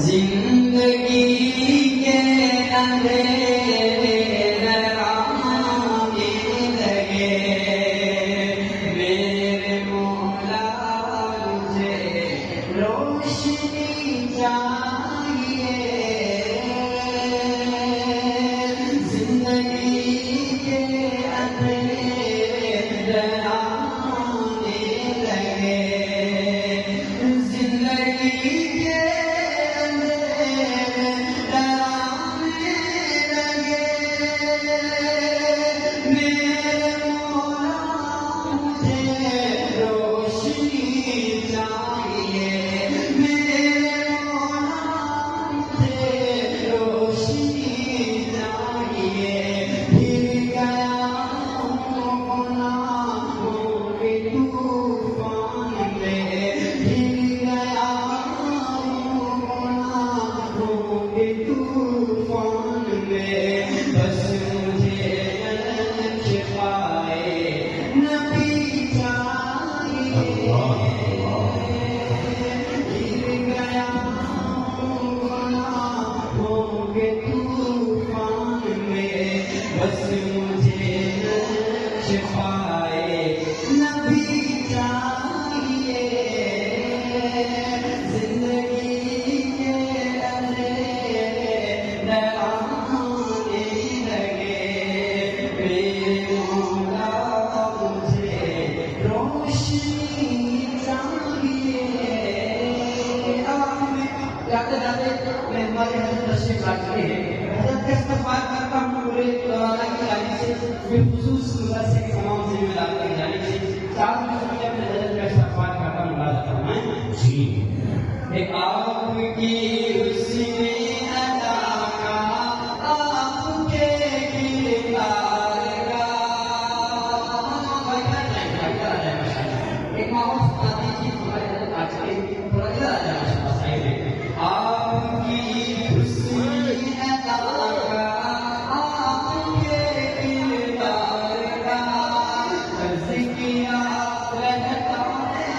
जिंदगी के अंधेरे डराने लगे मेरे मौला मुझे रोशनी चाहिए जिंदगी के अंधेरे डराने लगे जिंदगी के तूफान में बस मुझे नक्श पाए नबी चाहिए गिर गया होंगे तूफान में बस मुझे नक्श पाए नबी चाहिए जिंदगी के डराने लगे मेरे मौला मुझे रोशनी चाहिए। अब हमें जाते जाते मैं हमारे हजरत तशरीफ लाते हैं हजरत का इस्तेमाल करता हूँ पूरे तौला की जानी से बिलखुसूस मदरसे के तमाम जिम्मेदार की जानी से 4 मिनट में अपने हजरत का इस्तेमाल करता हूँ बात करना है जी आपकी हुस्न अदा का आपके किरदार का एक माहौल सुना दीजिए हमारे आज के थोड़ा इधर आ जाए साइड में आपकी हुस्न अदा का आपके किरदार का अर्ज़ किया रहता है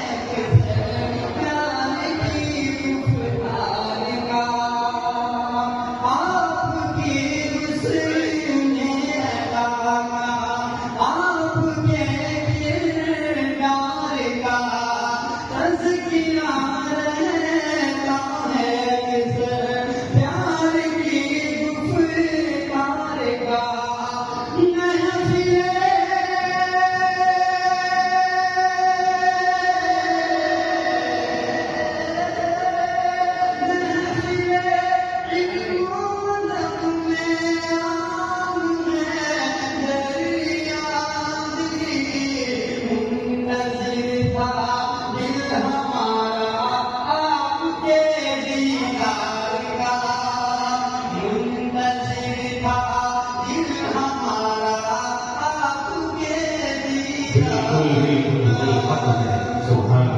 बिल्कुल बिल्कुल बिल्कुल सुभान